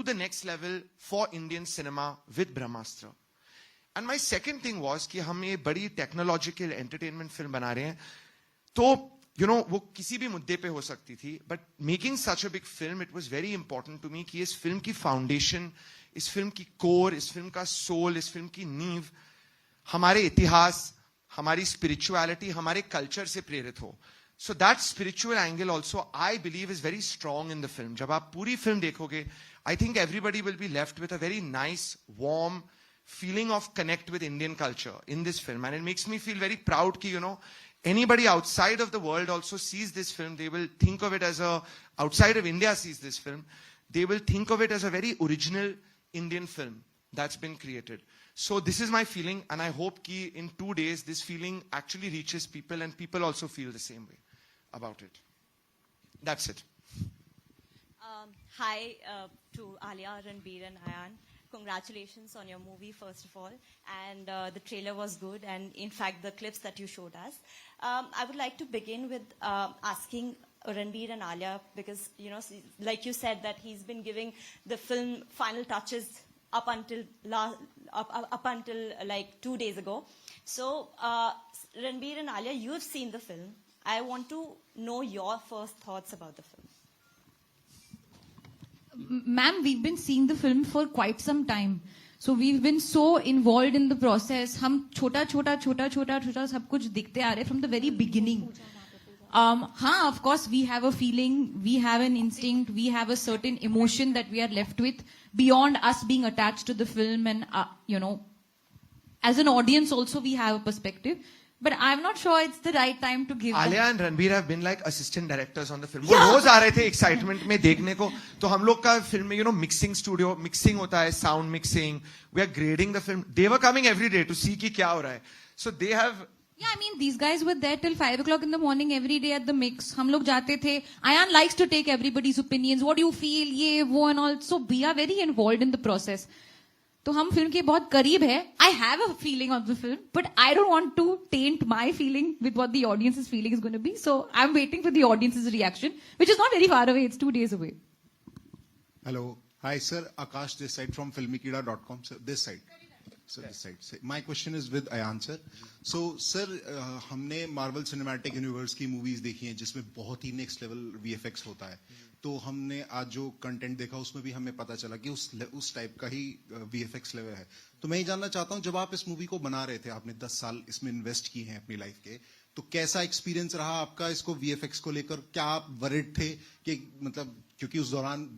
to the next level for Indian cinema with Brahmastra. And my second thing was कि हम ये बड़ी technological entertainment film बना रहे हैं, तो वो किसी भी मुद्दे पे हो सकती थी, but making such a big film, it was very important to me कि इस film की foundation, इस film की core, इस film का soul, इस film की नींव हमारे इतिहास, हमारी spirituality, हमारे culture से प्रेरित हो. So that spiritual angle also, I believe, is very strong in the film. जब आप पूरी film देखोगे, I think everybody will be left with a very nice, warm feeling of connect with Indian culture in this film. And it makes me feel very proud कि, anybody outside of the world also sees this film. They will think of it as outside of India sees this film. They will think of it as a very original Indian film that's been created. So this is my feeling, and I hope कि in 2 days this feeling actually reaches people and people also feel the same way about it. That's it. Hi to Alia, Ranbir and Ayan. Congratulations on your movie, first of all. And the trailer was good, and in fact, the clips that you showed us. I would like to begin with asking Ranbir and Alia, because, like you said, that he's been giving the film final touches up until like 2 days ago. So, Ranbir and Alia, you have seen the film. I want to know your first thoughts about the film. Ma'am, we've been seeing the film for quite some time. So we've been so involved in the process. हम छोटा सब कुछ दिखते आ रहे from the very beginning. हाँ, of course, we have a feeling, we have an instinct, we have a certain emotion that we are left with beyond us being attached to the film, and as an audience also we have a perspective. But I'm not sure it's the right time to give. Alia and Ranbir have been like assistant directors on the film. वो रोज आ रहे थे excitement में देखने को. तो हम लोग का film में mixing studio, mixing होता है, sound mixing. We are grading the film. They were coming every day to see कि क्या हो रहा है. So they have. Yeah, I mean, these guys were there till 5 o'clock in the morning every day at the mix. हम लोग जाते थे. Ayan likes to take everybody's opinions. What do you feel? ये वो and all. So we are very involved in the process. तो हम film के बहुत करीब है. I have a feeling of the film, but I don't want to taint my feeling with what the audience's feeling is going to be. So I'm waiting for the audience's reaction, which is not very far away. It's 2 days away. Hello. Hi, sir. Akash this side from filmikida.com. Sir, this side. So this side. My question is with Ayan, sir. So, sir, हमने Marvel Cinematic Universe की movies देखी हैं जिसमें बहुत ही next level VFX होता है. तो हमने आज जो कंटेंट देखा उसमें भी हमें पता चला कि उस टाइप का ही VFX लेवल है. तो मैं ये जानना चाहता हूँ, जब आप इस मूवी को बना रहे थे, आपने 10 साल इसमें इन्वेस्ट किए हैं अपनी लाइफ के, तो कैसा एक्सपीरियंस रहा आपका इसको VFX को लेकर? क्या आप वरिड थे कि मतलब, क्योंकि उस दौरान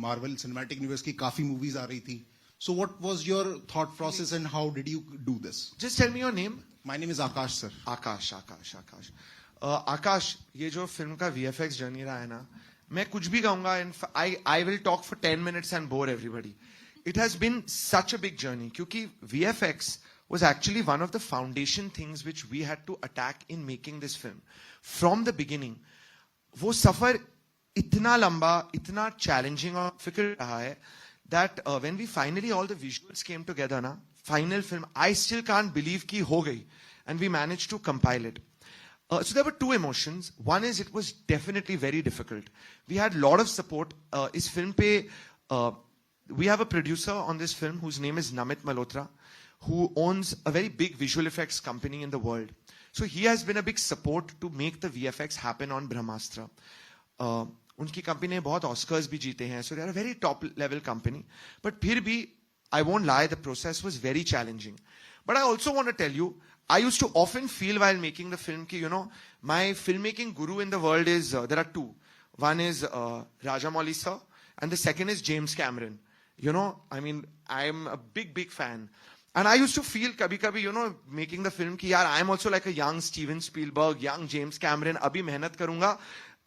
मार्वल सिनेमैटिक यूनिवर्स की काफी मूवीज आ रही थी. So what was your thought process and how did you do this? Just tell me your name. My name is Akash, sir. Akash. Akash, ये जो फिल्म का VFX जर्नी रहा है ना, मैं कुछ भी कहूंगा, I will talk for 10 minutes and bore everybody. It has been such a big journey, क्योंकि VFX was actually one of the foundation things which we had to attack in making this film. From the beginning, वो सफर इतना लंबा, इतना challenging और difficult रहा है, that when we finally all the visuals came together na, final film, I still can't believe ki ho gayi, and we managed to compile it. So there were two emotions. One is it was definitely very difficult. We had a lot of support. Is film pe we have a producer on this film whose name is Namit Malhotra, who owns a very big visual effects company in the world. So he has been a big support to make the VFX happen on Brahmastra. उनकी company ने बहुत Oscars भी जीते हैं, so they are a very top level company. But फिर भी, I won't lie, the process was very challenging. But I also want to tell you, I used to often feel while making the film ki, my filmmaking guru in the world is, there are two. One is Rajamouli sir, and the second is James Cameron. I mean, I am a big fan. And I used to feel kabhi, making the film ki, yaar, I am also like a young Steven Spielberg, young James Cameron, abhi mehnat karunga,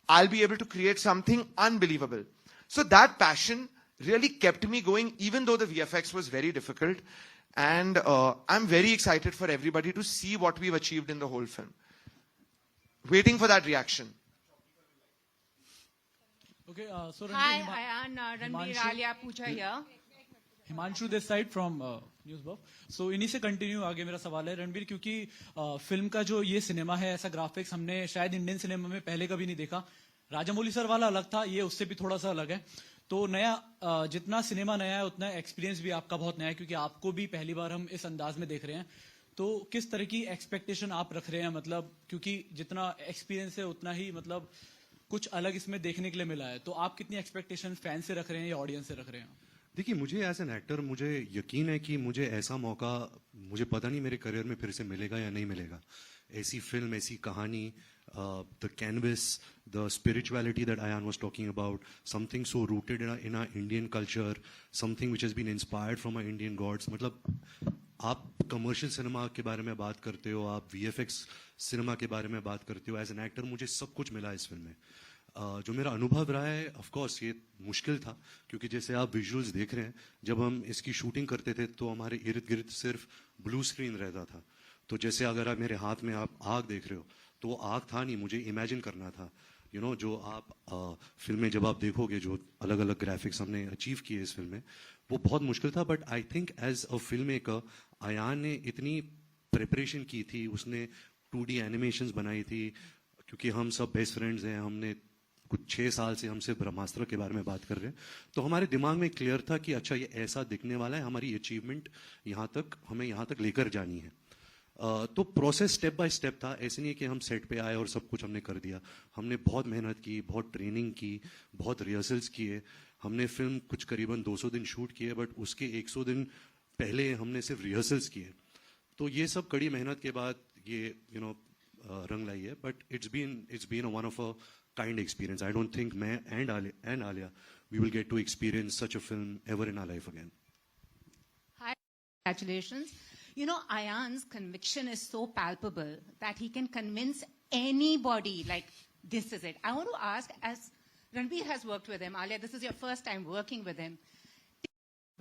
I'll be able to create something unbelievable. So that passion really kept me going, even though the VFX was very difficult. And I'm very excited for everybody to see what we've achieved in the whole film. Waiting for that reaction. Okay, so hi, Ayan, Ranbir, Alia, Pooja here. Himanshu this side from news buff. So इन्हीं से continue आगे मेरा सवाल है रणबीर, क्योंकि film का जो ये सिनेमा है, ऐसा ग्राफिक्स हमने शायद इंडियन सिनेमा में पहले कभी नहीं देखा. राजामौली सर वाला अलग था, ये उससे भी थोड़ा सा अलग है. तो नया जितना सिनेमा नया है उतना एक्सपीरियंस भी आपका बहुत नया है, क्योंकि आपको भी पहली बार हम इस अंदाज में देख रहे हैं. तो किस तरह की एक्सपेक्टेशन आप रख रहे हैं, मतलब क्योंकि जितना एक्सपीरियंस है उतना ही मतलब कुछ अलग इसमें देखने के लिए मिला है, तो आप कितनी एक्सपेक्टेशन फैन से रख रहे हैं या ऑडियंस से रख रहे हैं? देखिए, मुझे एज एन एक्टर मुझे यकीन है कि मुझे ऐसा मौका, मुझे पता नहीं मेरे करियर में फिर से मिलेगा या नहीं मिलेगा. ऐसी फिल्म, ऐसी कहानी, the canvas, the spirituality that Ayan was talking about, something so rooted in our Indian culture, something which has been inspired from our Indian gods. मतलब आप कमर्शियल सिनेमा के बारे में बात करते हो, आप VFX सिनेमा के बारे में बात करते हो. एज एन एक्टर मुझे सब कुछ मिला इस फिल्म में. जो मेरा अनुभव रहा है, ऑफ कोर्स ये मुश्किल था, क्योंकि जैसे आप विजुअल्स देख रहे हैं, जब हम इसकी शूटिंग करते थे तो हमारे इर्द गिर्द सिर्फ ब्लू स्क्रीन रहता था. तो जैसे अगर आप मेरे हाथ में आप आग देख रहे हो, तो वो आग था नहीं, मुझे इमेजिन करना था. यू नो, जो आप फिल्म में जब आप देखोगे, जो अलग अलग ग्राफिक्स हमने अचीव किए इस फिल्म में, वो बहुत मुश्किल था. But I think as a film maker Ayan ने इतनी प्रिपरेशन की थी, उसने 2D एनिमेशंस बनाई थी, क्योंकि हम सब बेस्ट फ्रेंड्स हैं. हमने कुछ 6 साल से हम सिर्फ ब्रह्मास्त्र के बारे में बात कर रहे हैं, तो हमारे दिमाग में क्लियर था कि अच्छा ये ऐसा दिखने वाला है, हमारी अचीवमेंट यहाँ तक, हमें यहाँ तक लेकर जानी है. तो प्रोसेस स्टेप बाय स्टेप था. ऐसे नहीं कि हम सेट पे आए और सब कुछ हमने कर दिया. हमने बहुत मेहनत की, बहुत ट्रेनिंग की, बहुत रिहर्सल्स किए. हमने फिल्म कुछ करीबन 200 दिन शूट किए, बट उसके 100 दिन पहले हमने सिर्फ रिहर्सल्स किए. तो ये सब कड़ी मेहनत के बाद ये रंग लाई है. But it's been one of a kind experience. I don't think मैं and Alia we will get to experience such a film ever in our life again. Hi, congratulations. You know, Ayan's conviction is so palpable that he can convince anybody like this is it. I want to ask, as Ranbir has worked with him, Alia, this is your first time working with him.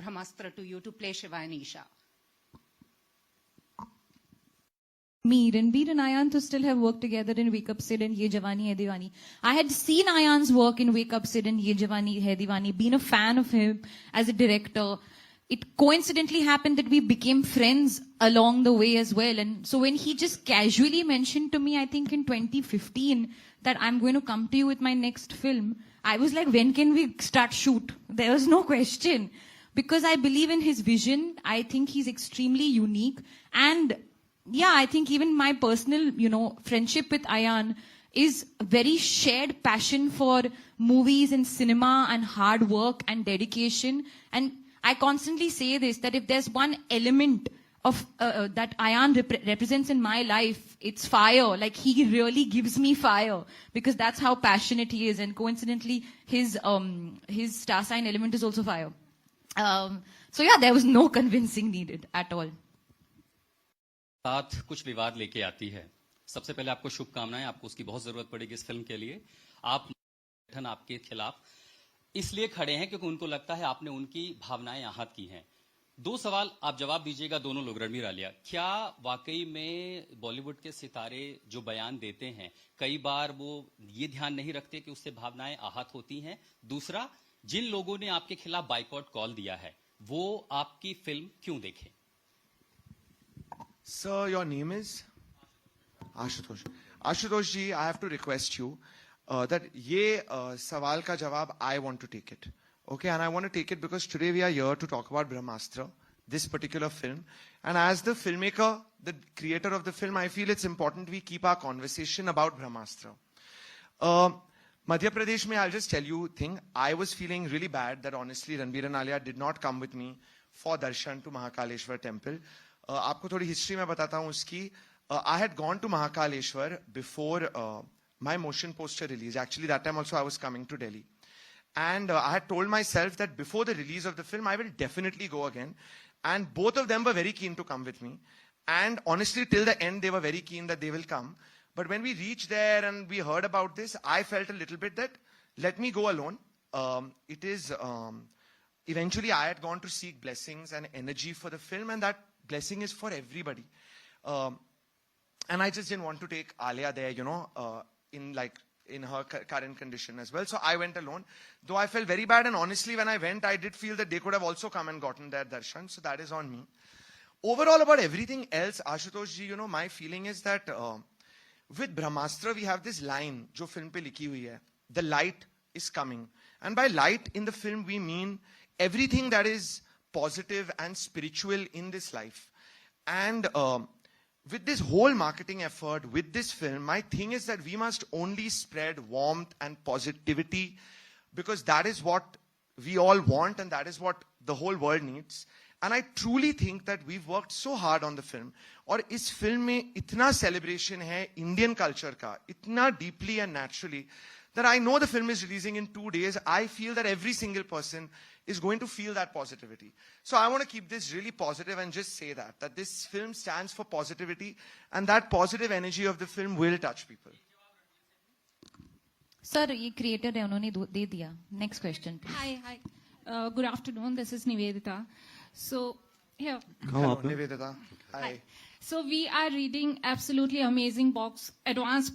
Brahmastra to you to play Shiva and Isha. Me, Ranbir and Ayan to still have worked together in Wake Up Sid and Ye Jawani Hai Diwani. I had seen Ayan's work in Wake Up Sid and Ye Jawani Hai Diwani, been a fan of him as a director. It coincidentally happened that we became friends along the way as well. And so when he just casually mentioned to me, I think in 2015, that I'm going to come to you with my next film, I was like, when can we start shoot? There was no question. Because I believe in his vision. I think he's extremely unique. And yeah, I think even my personal, friendship with Ayan is a very shared passion for movies and cinema and hard work and dedication. And I constantly say this, that if there's one element of that Ayan represents in my life, it's fire. Like, he really gives me fire, because that's how passionate he is. And coincidentally, his star sign element is also fire. So yeah, there was no convincing needed at all. साथ कुछ विवाद लेके आती है. सबसे पहले आपको शुभकामनाएं, आपको उसकी बहुत जरूरत पड़ेगी इस फिल्म के लिए. आप संगठन आपके खिलाफ इसलिए खड़े हैं क्योंकि उनको लगता है आपने उनकी भावनाएं आहत की हैं. 2 सवाल आप जवाब दीजिएगा दोनों लोग. रणबीर, आलिया, क्या वाकई में बॉलीवुड के सितारे जो बयान देते हैं, कई बार वो ये ध्यान नहीं रखते कि उससे भावनाएं आहत होती हैं? दूसरा, जिन लोगों ने आपके खिलाफ बाइकआउट कॉल दिया है, वो आपकी फिल्म क्यों देखें? Sir, your name is? Ashutosh. Ashutosh ji, I have to request you that ye sawal ka jawab, I want to take it. Okay, and I want to take it because today we are here to talk about Brahmastra, this particular film. And as the filmmaker, the creator of the film, I feel it's important we keep our conversation about Brahmastra. Madhya Pradesh mein, I'll just tell you a thing. I was feeling really bad that honestly Ranbir and Alia did not come with me for darshan to Mahakaleshwar temple. आपको थोड़ी history में बताता हूँ उसकी. I had gone to Mahakaleshwar before my motion poster release. Actually, that time also I was coming to Delhi. And I had told myself that before the release of the film, I will definitely go again. And both of them were very keen to come with me. And honestly, till the end, they were very keen that they will come. But when we reached there and we heard about this, I felt a little bit that, let me go alone. Eventually, I had gone to seek blessings and energy for the film, and that blessing is for everybody. And I just didn't want to take Alia there, in her current condition as well. So I went alone. Though I felt very bad, and honestly, when I went, I did feel that they could have also come and gotten their darshan. So that is on me. Overall, about everything else, Ashutosh ji, my feeling is that with Brahmastra, we have this line, jo film pe likhi hui hai. The light is coming. And by light in the film, we mean everything that is positive and spiritual in this life. And with this whole marketing effort, with this film, my thing is that we must only spread warmth and positivity, because that is what we all want and that is what the whole world needs. And I truly think that we've worked so hard on the film. और इस film में इतना celebration है Indian culture का, इतना deeply and naturally, that I know the film is releasing in 2 days. I feel that every single person is going to feel that positivity. So I want to keep this really positive and just say that this film stands for positivity, and that positive energy of the film will touch people. Sir, ये creator है, उन्होंने दे दिया. Next question, please. Hi. Good afternoon. This is Nivedita. So, here. Hello, Nivedita. Hi. So, we are reading absolutely amazing advanced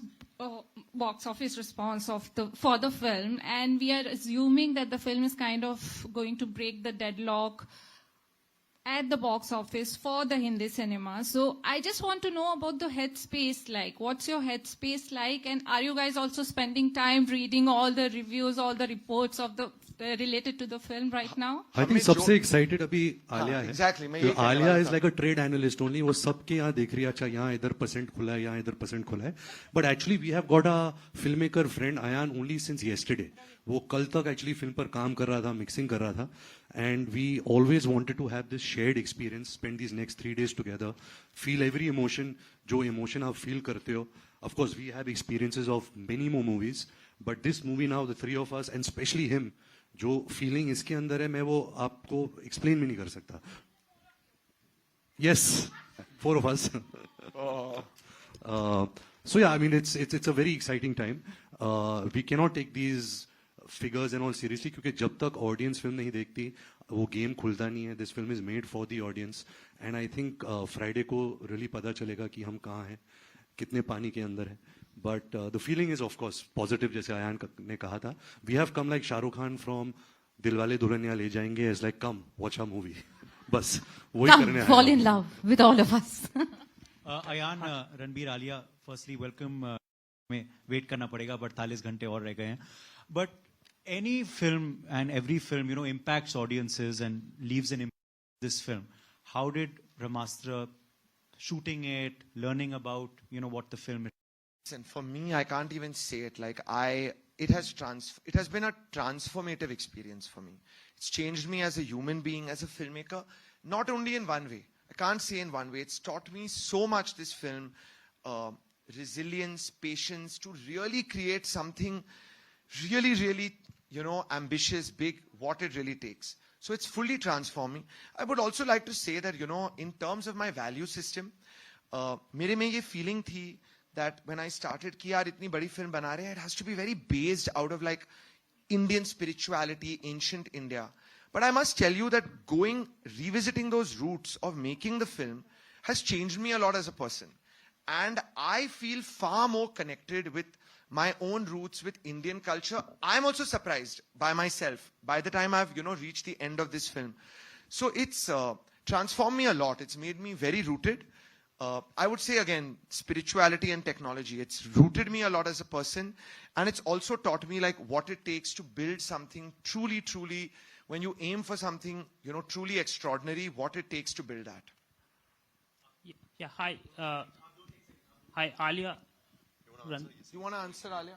box office response for the film, and we are assuming that the film is kind of going to break the deadlock at the box office for the Hindi cinema. So I just want to know about the headspace like. What's your headspace like? And are you guys also spending time reading all the reviews, all the reports of the related to the film right now? I think सबसे excited अभी आलिया है. Exactly. Alia is like a trade analyst only. वो सबके यहाँ देख रही है, अच्छा यहाँ इधर % खुला है, यहाँ इधर % खुला है. But actually we have got a filmmaker friend Ayan only since yesterday. वो कल तक actually film पर काम कर रहा था, mixing कर रहा था. And we always wanted to have this shared experience, spend these next 3 days together, feel every emotion, जो emotion आप feel करते हो. Of course, we have experiences of many more movies, but this movie now, the three of us, and especially him, जो feeling इसके अंदर है, मैं वो आपको explain भी नहीं कर सकता. Yes, 4 of us. So yeah, I mean, it's a very exciting time. We cannot take these figures and all seriously, क्योंकि जब तक audience film नहीं देखती वो game खुलता नहीं है. This film is made for the audience, and I think Friday को really पता चलेगा कि हम कहाँ हैं, कितने पानी के अंदर हैं. But the feeling is of course positive, जैसे आयान ने कहा था. We have come like Shah Rukh Khan from Dilwale Dulhania ले जाएंगे as like come watch our movie. बस वही करने आए. Fall in love with all of us. Ayan, Ranbir, Alia, firstly welcome. में wait करना पड़ेगा, 48 घंटे और रह गए हैं. But any film and every film, impacts audiences and leaves an impact. This film, how did Brahmastra, shooting it, learning about, what the film is? And for me, I can't even say it. Like it has been a transformative experience for me. It's changed me as a human being, as a filmmaker, not only in one way. I can't say in one way. It's taught me so much, this film, resilience, patience, to really create something really, really, ambitious, big, what it really takes. So it's fully transforming. I would also like to say that, in terms of my value system, मेरे में ये feeling थी that when I started कि यार इतनी बड़ी film बना रहे हैं, it has to be very based out of like Indian spirituality, ancient India. But I must tell you that revisiting those roots of making the film has changed me a lot as a person. And I feel far more connected with my own roots, with Indian culture. I'm also surprised by myself by the time I've, reached the end of this film. So it's transformed me a lot. It's made me very rooted. I would say again, spirituality and technology. It's rooted me a lot as a person. And it's also taught me like what it takes to build something truly, truly, when you aim for something, truly extraordinary, what it takes to build that. Yeah, hi. Hi, Alia. You want to answer, Alia?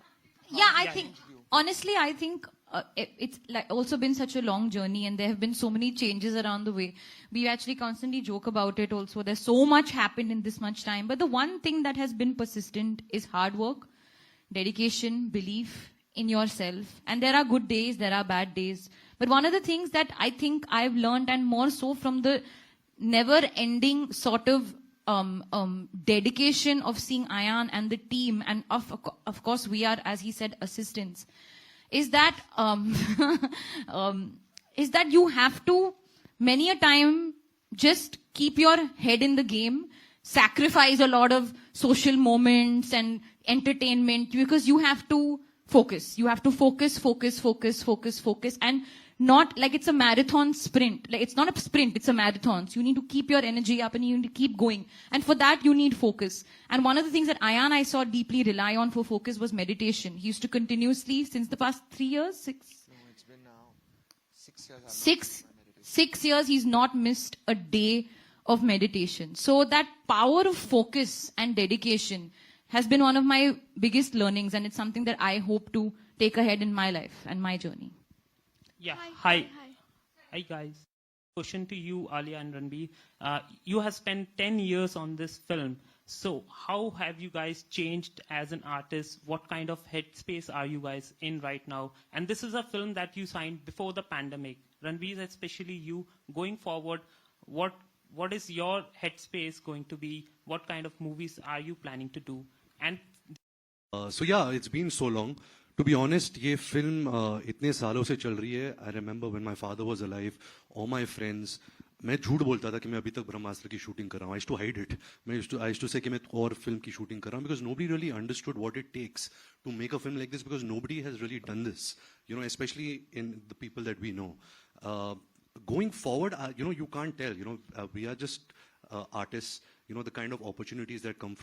Yeah, I think, honestly, I think it's like also been such a long journey, and there have been so many changes around the way. We actually constantly joke about it also. There's so much happened in this much time. But the one thing that has been persistent is hard work, dedication, belief in yourself. And there are good days, there are bad days. But one of the things that I think I've learned, and more so from the never-ending sort of dedication of seeing Ayan and the team, and of course we are, as he said, assistants, is that you have to many a time just keep your head in the game, sacrifice a lot of social moments and entertainment, because you have to focus. You have to focus, and not like it's a marathon sprint. Like it's not a sprint, it's a marathon. So you need to keep your energy up and you need to keep going. And for that, you need focus. And one of the things that Ayan I saw deeply rely on for focus was meditation. He used to continuously, since the past 3 years, 6? No, it's 6 years he's not missed a day of meditation. So that power of focus and dedication has been one of my biggest learnings, and it's something that I hope to take ahead in my life and my journey. Yeah. Hi. Hi guys. Question to you, Alia and Ranbir. You have spent 10 years on this film. So how have you guys changed as an artist? What kind of headspace are you guys in right now? And this is a film that you signed before the pandemic. Ranbir, especially you, going forward, what is your headspace going to be? What kind of movies are you planning to do? And So yeah, it's been so long. To be honest, ये film इतने सालों से चल रही है. I remember when my father was alive, all my friends, मैं झूठ बोलता था कि मैं अभी तक ब्रह्मास्त्र की शूटिंग कर रहा हूँ. I used to hide it. I used to say कि मैं और फिल्म की शूटिंग कर रहा हूँ, because nobody really understood what it takes to make a film like this, because nobody has really done this, you know, especially in the people that we know. Going forward, you know, you can't tell, you know, we are just artists, you know, the kind of opportunities that come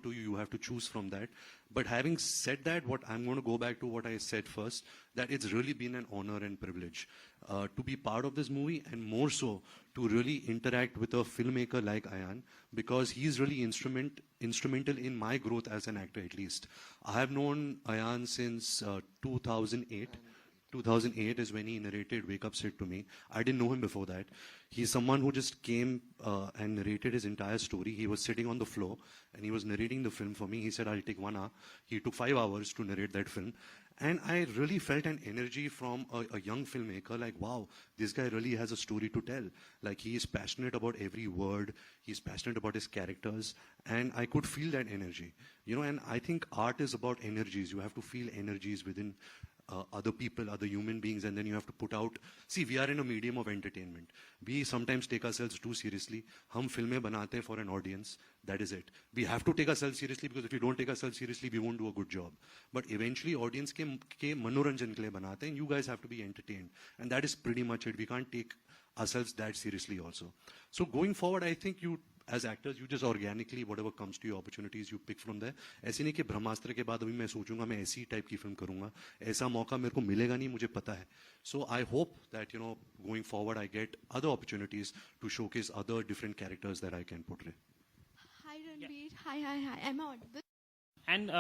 to you, you have to choose from that. But having said that, what I'm going to go back to what I said first, that it's really been an honor and privilege to be part of this movie, and more so to really interact with a filmmaker like Ayan, because he's really instrumental in my growth as an actor, at least. I have known Ayan since 2008. 2008 is when he narrated Wake Up Sid to me. I didn't know him before that. He's someone who just came and narrated his entire story. He was sitting on the floor and he was narrating the film for me. He said, I'll take 1 hour. He took 5 hours to narrate that film. And I really felt an energy from a young filmmaker, like, wow, this guy really has a story to tell. Like, he is passionate about every word. He's passionate about his characters. And I could feel that energy. You know, and I think art is about energies. You have to feel energies within other people, other human beings, and then you have to put out. See, we are in a medium of entertainment. We sometimes take ourselves too seriously. हम फिल्में बनाते हैं for an audience. That is it. We have to take ourselves seriously, because if we don't take ourselves seriously, we won't do a good job. But eventually, audience के मनोरंजन के लिए बनाते हैं. You guys have to be entertained, and that is pretty much it. We can't take ourselves that seriously also. So going forward, I think you, as actors, you just organically, whatever comes to you, opportunities, you pick from there. ऐसे नहीं कि ब्रह्मास्त्र के बाद अभी मैं सोचूंगा मैं ऐसी टाइप की फिल्म करूंगा. ऐसा मौका मेरे को मिलेगा नहीं, मुझे पता है. So I hope that, you know, going forward, I get other opportunities to showcase other different characters that I can portray. Hi Ranbir. Hi. Am I audible? And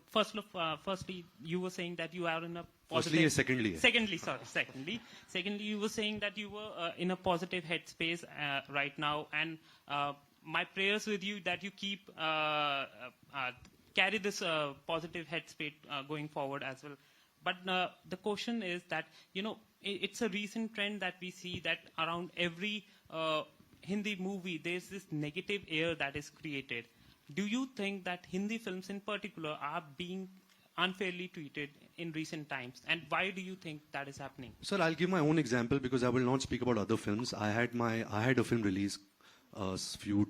firstly, you were saying that you are in a positive... Firstly, secondly. Secondly, you were saying that you were in a positive headspace right now, and my prayers with you that you keep carry this positive headspace going forward as well. But the question is that, you know, it's a recent trend that we see that around every Hindi movie, there's this negative air that is created. Do you think that Hindi films in particular are being unfairly treated in recent times? And why do you think that is happening? Sir, I'll give my own example, because I will not speak about other films. I had a film release few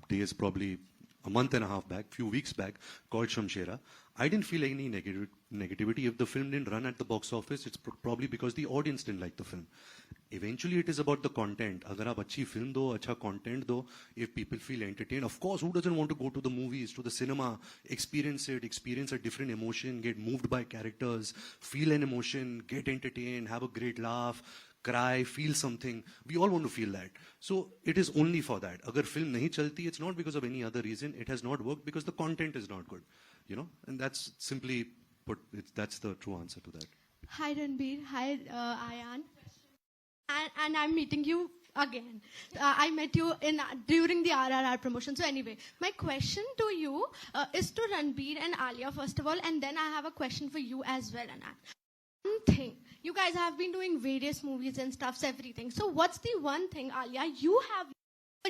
days, probably a month and a half back, few weeks back, called Shamshera. I didn't feel any negativity. If the film didn't run at the box office, it's probably because the audience didn't like the film. Eventually, it is about the content. अगर आप अच्छी film दो, अच्छा content दो, if people feel entertained, of course, who doesn't want to go to the movies, to the cinema, experience a different emotion, get moved by characters, feel an emotion, get entertained, have a great laugh, cry, feel something. We all want to feel that. So it is only for that. अगर film नहीं चलती, it's not because of any other reason. It has not worked because the content is not good. You know, and that's simply put. That's the true answer to that. Hi Ranbir. Hi Ayan. And I'm meeting you again. I met you during the RRR promotion. So anyway, my question to you is to Ranbir and Alia first of all, and then I have a question for you as well, Anand. One thing, you guys have been doing various movies and stuffs, everything. So what's the one thing, Alia, you have,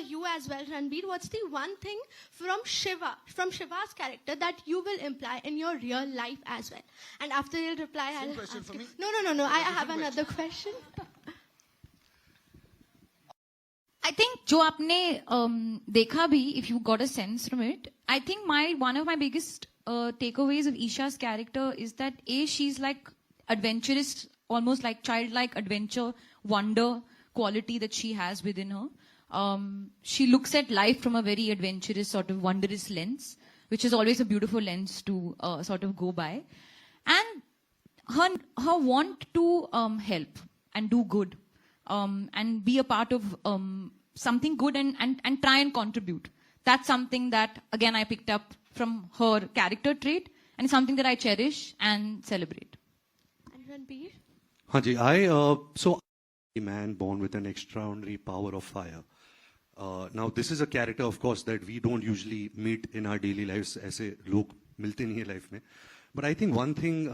you as well, Ranbir, what's the one thing from Shiva's character that you will imply in your real life as well? And after you reply, I'll question for me? No. I have another question. I think जो आपने देखा भी, if you got a sense from it, I think one of my biggest takeaways of Isha's character is that she's like adventurous, almost like childlike adventure, wonder quality that she has within her. She looks at life from a very adventurous, sort of wondrous lens, which is always a beautiful lens to sort of go by. And her want to help. and do good, and be a part of something good and try and contribute. That's something that, again, I picked up from her character trait, and something that I cherish and celebrate. And Ranbir? Hanji, so a man born with an extraordinary power of fire. Now, this is a character, of course, that we don't usually meet in our daily lives. ऐसे लोग मिलते नहीं है life में. But I think one thing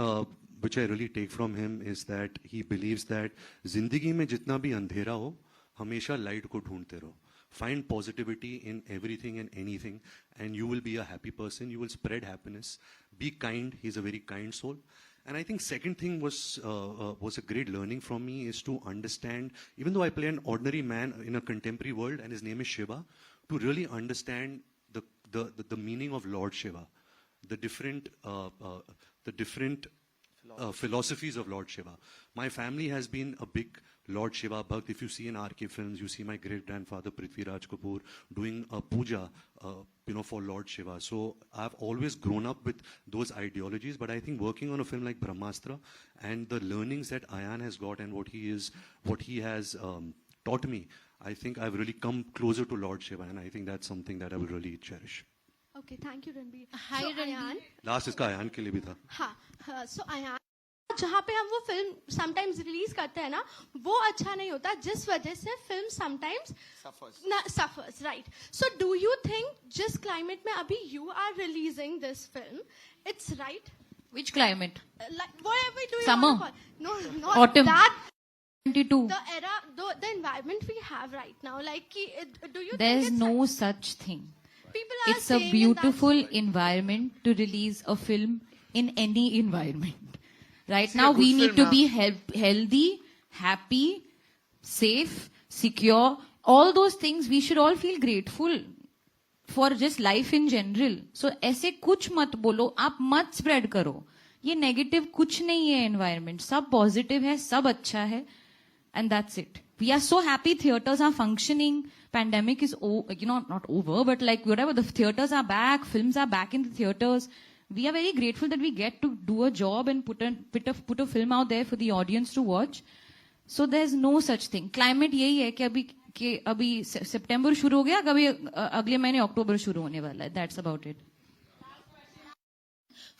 which I really take from him is that he believes that जिंदगी में जितना भी अंधेरा हो, हमेशा light को ढूंढते रहो. Find positivity in everything and anything, and you will be a happy person. You will spread happiness. Be kind. He's a very kind soul. And I think second thing was a great learning from me is to understand, even though I play an ordinary man in a contemporary world, and his name is Shiva, to really understand the meaning of Lord Shiva, the different philosophies of Lord Shiva. My family has been a big Lord Shiva Bhatt. If you see in RK films, you see my great-grandfather Prithviraj Kapoor doing a puja, for Lord Shiva. So I've always grown up with those ideologies, but I think working on a film like Brahmastra and the learnings that Ayan has got and what he has taught me, I think I've really come closer to Lord Shiva, and I think that's something that I will really cherish. Okay, thank you, Ranbir. Hi, Ranbir. Last इसका आयान के लिए भी था. हाँ, so Ayan, जहाँ पे हम वो फिल्म sometimes रिलीज करते हैं ना, वो अच्छा नहीं होता, जिस वजह से film sometimes suffers, right? So do you think जिस climate में अभी you are releasing this film, it's right? Which climate? Like whatever do you Summer? want to call? No, not Autumn? that. 22. The era, the environment we have right now, like, do you There's think it's no such thing. people are It's a saying beautiful environment to release a film in any environment. Right now, we need to be healthy, happy, safe, secure. All those things, we should all feel grateful for just life in general. So, ऐसे कुछ मत बोलो, आप मत spread करो. ये negative कुछ नहीं है environment. सब positive है, सब अच्छा है. And that's it. We are so happy theaters are functioning. Pandemic is, not over, but like whatever, the theaters are back, films are back in the theaters. We are very grateful that we get to do a job and put a film out there for the audience to watch. So there's no such thing. Climate यही है कि अभी September शुरू हो गया, कभी अगले महीने October शुरू होने वाला है. That's about it.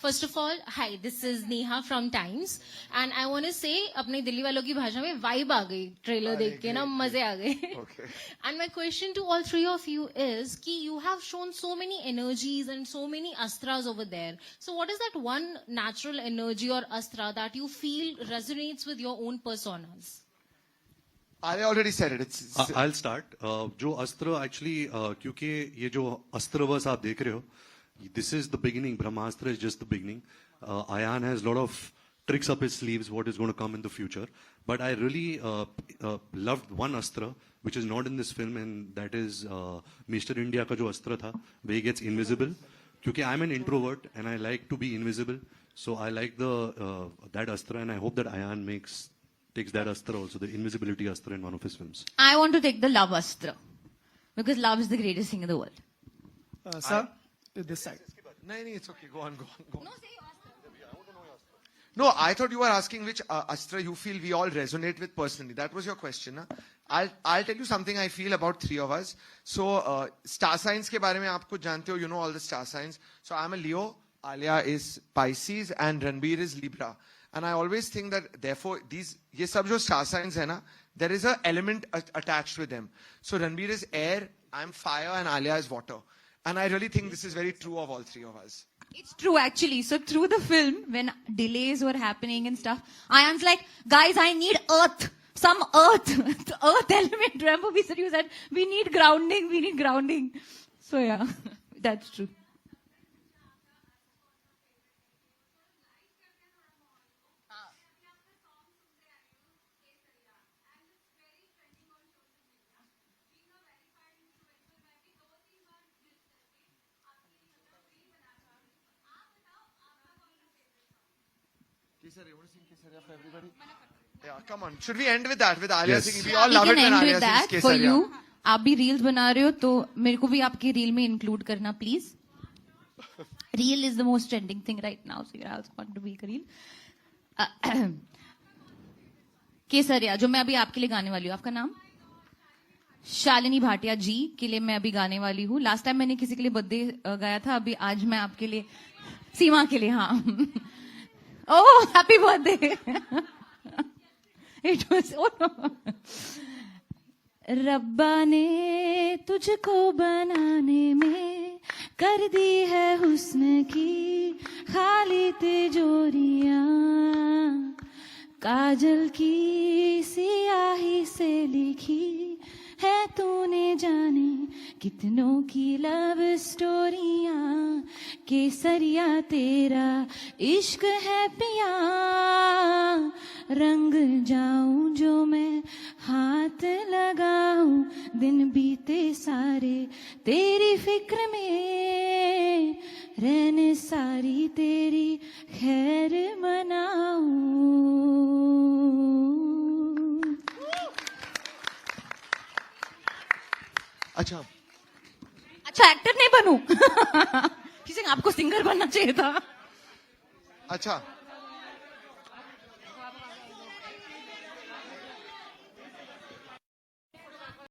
First of all, hi, this is Neha from Times, and I want to say, अपने दिल्ली वालों की भाषा में vibe आ गई trailer देख के ना मजे आ गए. Okay. And my question to all three of you is कि you have shown so many energies and so many astras over there. So what is that one natural energy or astra that you feel resonates with your own personas? Alia already said it. I'll start. जो अस्त्र actually क्योंकि ये जो अस्त्रवश आप देख रहे हो, this is the beginning. Brahmastra is just the beginning. Ayan has a lot of tricks up his sleeves, what is going to come in the future. But I really loved one astra, which is not in this film, and that is Mr. India ka jo astra tha, where he gets invisible. Because I'm an introvert and I like to be invisible. So I like that astra, and I hope that Ayan takes that astra also, the invisibility astra, in one of his films. I want to take the love astra. Because love is the greatest thing in the world. Sir? To this side. No, it's okay. Go on. No, I thought you were asking which astra you feel we all resonate with personally. That was your question. Huh? I'll tell you something I feel about three of us. So, star signs ke baare mein aap kuch jante ho, you know all the star signs. So, I'm a Leo, Alia is Pisces, and Ranbir is Libra. And I always think that, therefore, ye sab jo star signs hai na, there is an element attached with them. So, Ranbir is air, I'm fire, and Alia is water. And I really think this is very true of all three of us. It's true, actually. So through the film, when delays were happening and stuff, Ayan's like, guys, I need earth. Some earth. The earth element. Remember you said, we need grounding. So yeah, that's true. You want to sing Kesaria for everybody? Yeah, come on. Should we end with that? With Alia singing? We all We love it can when end Alia with that sings for Kesaria. you. आप भी reels बना रहे हो तो मेरे को भी आपके reel में include करना please. Reel is the most trending thing right now, so you also want to make a reel. केसरिया, जो मैं अभी आपके लिए गाने वाली हूँ. आपका नाम? शालिनी भाटिया जी के लिए मैं अभी गाने वाली हूँ. लास्ट टाइम मैंने किसी के लिए बर्थडे गाया था, अभी आज मैं आपके लिए, सीमा के लिए. हाँ. ओह, हैप्पी बर्थडे. इट वाज, रब्बा ने तुझको बनाने में कर दी है हुस्न की खाली तिजोरियां, काजल की सियाही से लिखी है तूने जाने कितनों की लव स्टोरियां, केसरिया तेरा इश्क है पिया, रंग जाऊं जो मैं हाथ लगाऊं, दिन बीते सारे तेरी फिक्र में, रहने सारी तेरी खैर मनाऊं. अच्छा एक्टर नहीं बनूं. किसी आपको सिंगर बनना चाहिए था. अच्छा